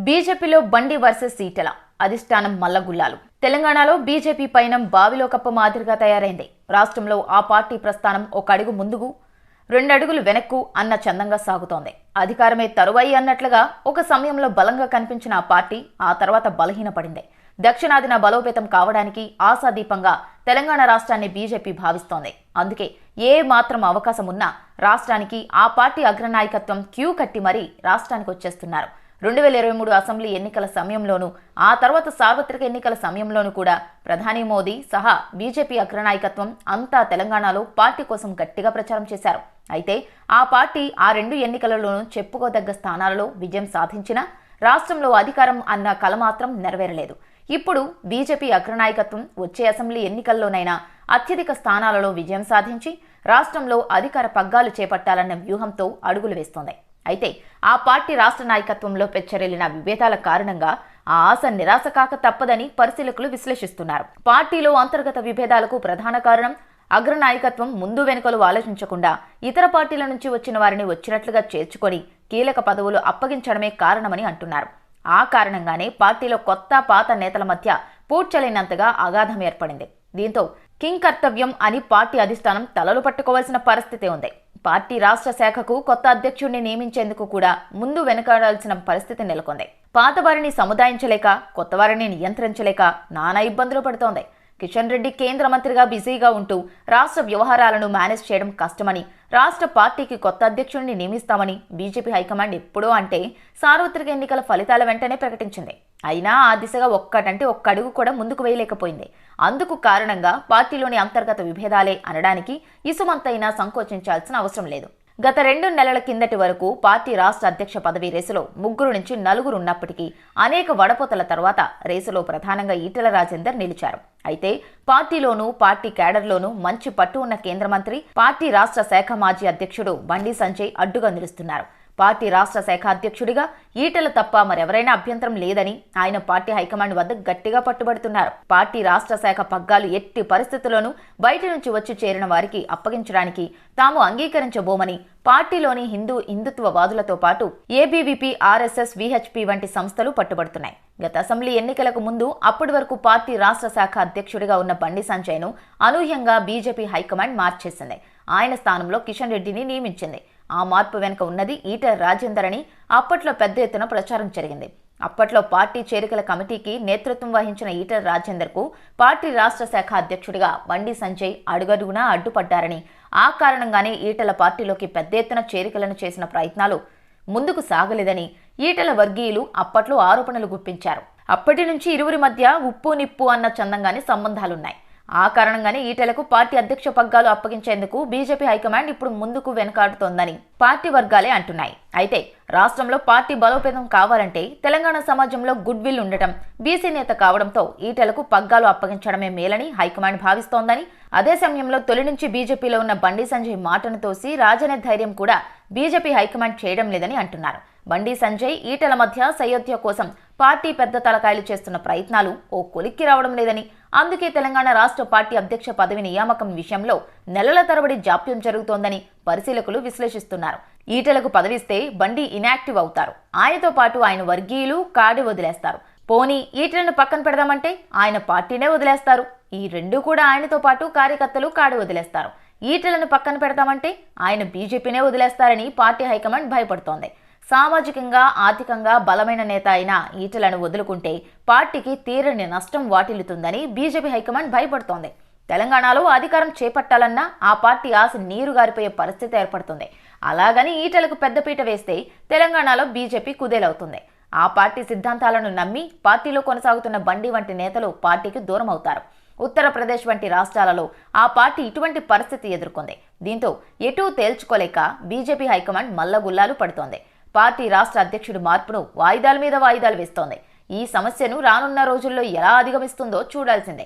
బీజేపీలో బండి వర్సెస్ ఈటెల అధిష్టానం మల్లగుల్లాలు. తెలంగాణలో బీజేపీ పయనం బావిలో కప్ప మాదిరిగా తయారైంది. రాష్ట్రంలో ఆ పార్టీ ప్రస్థానం ఒక అడుగు ముందుకు 2 అడుగులు వెనక్కు అన్న చందంగా సాగుతోంది. అధికారమే తరువాయి అన్నట్లుగా ఒక సమయంలో బలంగా కనిపించిన ఆ పార్టీ ఆ తర్వాత బలహీనపడింది. దక్షిణాదిన బలోపేతం కావడానికి ఆశాదీపంగా తెలంగాణ రాష్ట్రాన్ని బీజేపీ భావిస్తోంది. అందుకే ఏ మాత్రం అవకాశం ఉన్నా రాష్ట్రానికి ఆ పార్టీ అగ్రనాయకత్వం క్యూ కట్టి మరీ రాష్ట్రానికి వచ్చేస్తున్నారు. 2023 అసెంబ్లీ ఎన్నికల సమయంలోనూ ఆ తర్వాత సార్వత్రిక ఎన్నికల సమయంలోనూ కూడా ప్రధాని మోదీ సహా బీజేపీ అగ్రనాయకత్వం అంతా తెలంగాణలో పార్టీ కోసం గట్టిగా ప్రచారం చేశారు. అయితే ఆ పార్టీ ఆ 2 ఎన్నికలలోనూ చెప్పుకోదగ్గ స్థానాలలో విజయం సాధించినా రాష్ట్రంలో అధికారం అన్న కల మాత్రం నెరవేరలేదు. ఇప్పుడు బీజేపీ అగ్రనాయకత్వం వచ్చే అసెంబ్లీ ఎన్నికల్లోనైనా అత్యధిక స్థానాలలో విజయం సాధించి రాష్ట్రంలో అధికార పగ్గాలు చేపట్టాలన్న వ్యూహంతో అడుగులు వేస్తోంది. అయితే ఆ పార్టీ రాష్ట్ర నాయకత్వంలో పెచ్చరిల్లిన విభేదాల కారణంగా ఆ ఆశ నిరాశ కాక తప్పదని పరిశీలకులు విశ్లేషిస్తున్నారు. పార్టీలో అంతర్గత విభేదాలకు ప్రధాన కారణం అగ్రనాయకత్వం ముందు వెనుకలు ఆలోచించకుండా ఇతర పార్టీల నుంచి వచ్చిన వారిని వచ్చినట్లుగా చేర్చుకొని కీలక పదవులు అప్పగించడమే కారణమని అంటున్నారు. ఆ కారణంగానే పార్టీలో కొత్త పాత నేతల మధ్య పూడ్చలేనంతగా అగాధం ఏర్పడింది. దీంతో కింగ్ కర్తవ్యం అని పార్టీ అధిష్టానం తలలు పట్టుకోవాల్సిన పరిస్థితి ఉంది. పార్టీ రాష్ట్ర శాఖకు కొత్త అధ్యక్షుడిని నియమించేందుకు కూడా ముందు వెనుకాడాల్సిన పరిస్థితి నెలకొంది. పాత వారిని సముదాయించలేక కొత్త వారిని నియంత్రించలేక నానా ఇబ్బందులు పడుతోంది. కిషన్ రెడ్డి కేంద్ర మంత్రిగా బిజీగా ఉంటూ రాష్ట్ర వ్యవహారాలను మేనేజ్ చేయడం కష్టమని, రాష్ట్ర పార్టీకి కొత్త అధ్యక్షుడిని నియమిస్తామని బీజేపీ హైకమాండ్ ఎప్పుడో అంటే సార్వత్రిక ఎన్నికల ఫలితాల వెంటనే ప్రకటించింది. అయినా ఆ దిశగా ఒక్క అడుగు కూడా ముందుకు వేయలేకపోయింది. అందుకు కారణంగా పార్టీలోని అంతర్గత విభేదాలే అనడానికి ఇసుమంతైనా సంకోచించాల్సిన అవసరం లేదు. గత 2 నెలల కిందటి వరకు పార్టీ రాష్ట్ర అధ్యక్ష పదవి రేసులో 3 నుంచి 4 ఉన్నప్పటికీ అనేక వడపోతల తర్వాత రేసులో ప్రధానంగా ఈటెల రాజేందర్ నిలిచారు. అయితే పార్టీలోనూ పార్టీ క్యాడర్లోనూ మంచి పట్టు ఉన్న కేంద్ర మంత్రి, పార్టీ రాష్ట్ర శాఖ మాజీ అధ్యక్షుడు బండి సంజయ్ అడ్డుగా నిలుస్తున్నారు. పార్టీ రాష్ట్ర శాఖ అధ్యక్షుడిగా ఈటెల తప్ప మరెవరైనా అభ్యంతరం లేదని ఆయన పార్టీ హైకమాండ్ వద్ద గట్టిగా పట్టుబడుతున్నారు. పార్టీ రాష్ట్ర శాఖ పగ్గాలు ఎట్టి పరిస్థితుల్లోనూ బయట నుంచి వచ్చి చేరిన వారికి అప్పగించడానికి తాము అంగీకరించబోమని పార్టీలోని హిందుత్వవాదులతో పాటు ఏబీవీపీ, ఆర్ఎస్ఎస్, వీహెచ్పీ వంటి సంస్థలు పట్టుబడుతున్నాయి. గత అసెంబ్లీ ఎన్నికలకు ముందు అప్పటి వరకు పార్టీ రాష్ట్ర శాఖ అధ్యక్షుడిగా ఉన్న బండి సంజయ్ను అనూహ్యంగా బీజేపీ హైకమాండ్ మార్చేసింది. ఆయన స్థానంలో కిషన్ రెడ్డిని నియమించింది. ఆ మార్పు వెనుక ఉన్నది ఈటెల రాజేందర్ అని అప్పట్లో పెద్ద ఎత్తున ప్రచారం జరిగింది. అప్పట్లో పార్టీ చేరికల కమిటీకి నేతృత్వం వహించిన ఈటెల రాజేందర్కు పార్టీ రాష్ట్ర శాఖ అధ్యక్షుడిగా బండి సంజయ్ అడుగడుగునా అడ్డుపడ్డారని, ఆ కారణంగానే ఈటెల పార్టీలోకి పెద్ద ఎత్తున చేరికలను చేసిన ప్రయత్నాలు ముందుకు సాగలేదని ఈటెల వర్గీయులు అప్పట్లో ఆరోపణలు గుప్పించారు. అప్పటి నుంచి ఇరువురి మధ్య ఉప్పు నిప్పు అన్న చందంగానే సంబంధాలున్నాయి. ఆ కారణంగానే ఈటెలకు పార్టీ అధ్యక్ష పగ్గాలు అప్పగించేందుకు బీజేపీ హైకమాండ్ ఇప్పుడు ముందుకు వెనుకాడుతోందని పార్టీ వర్గాలే అంటున్నాయి. అయితే రాష్ట్రంలో పార్టీ బలోపేతం కావాలంటే తెలంగాణ సమాజంలో గుడ్ విల్ ఉండటం, బీసీ నేత కావడంతో ఈటెలకు పగ్గాలు అప్పగించడమే మేలని హైకమాండ్ భావిస్తోందని, అదే సమయంలో తొలి నుంచి బీజేపీలో ఉన్న బండి సంజయ్ మాటను తోసి రాజనే ధైర్యం కూడా బీజేపీ హైకమాండ్ చేయడం లేదని అంటున్నారు. బండి సంజయ్ ఈటెల మధ్య సయోధ్య కోసం పార్టీ పెద్ద తలకాయలు చేస్తున్న ప్రయత్నాలు ఓ కొలిక్కి రావడం లేదని, అందుకే తెలంగాణ రాష్ట్ర పార్టీ అధ్యక్ష పదవి నియామకం విషయంలో నెలల తరబడి జాప్యం జరుగుతోందని పరిశీలకులు విశ్లేషిస్తున్నారు. ఈటెలకు పదవిస్తే బండి ఇనాక్టివ్ అవుతారు. ఆయనతో పాటు ఆయన వర్గీయులు కాడి వదిలేస్తారు. పోనీ ఈటెలను పక్కన పెడదామంటే ఆయన పార్టీనే వదిలేస్తారు. ఈ 2 కూడా ఆయనతో పాటు కార్యకర్తలు కాడి వదిలేస్తారు. ఈటెలను పక్కన పెడతామంటే ఆయన బీజేపీనే వదిలేస్తారని పార్టీ హైకమాండ్ భయపడుతోంది. సామాజికంగా, ఆర్థికంగా బలమైన నేత అయిన ఈటెలను వదులుకుంటే పార్టీకి తీరని నష్టం వాటిల్లుతుందని బీజేపీ హైకమాండ్ భయపడుతోంది. తెలంగాణలో అధికారం చేపట్టాలన్నా ఆ పార్టీ ఆశ నీరుగారిపోయే పరిస్థితి ఏర్పడుతుంది. అలాగని ఈటెలకు పెద్దపీట వేస్తే తెలంగాణలో బీజేపీ కుదేలవుతుంది. ఆ పార్టీ సిద్ధాంతాలను నమ్మి పార్టీలో కొనసాగుతున్న బండి వంటి నేతలు పార్టీకి దూరం అవుతారు. ఉత్తరప్రదేశ్ వంటి రాష్ట్రాలలో ఆ పార్టీ ఇటువంటి పరిస్థితి ఎదుర్కొంది. దీంతో ఎటూ తేల్చుకోలేక బీజేపీ హైకమాండ్ మల్లగుల్లాలు పడుతోంది. పార్టీ రాష్ట్ర అధ్యక్షుడి మార్పును వాయిదాల మీద వాయిదాలు వేస్తోంది. ఈ సమస్యను రానున్న రోజుల్లో ఎలా అధిగమిస్తుందో చూడాల్సిందే.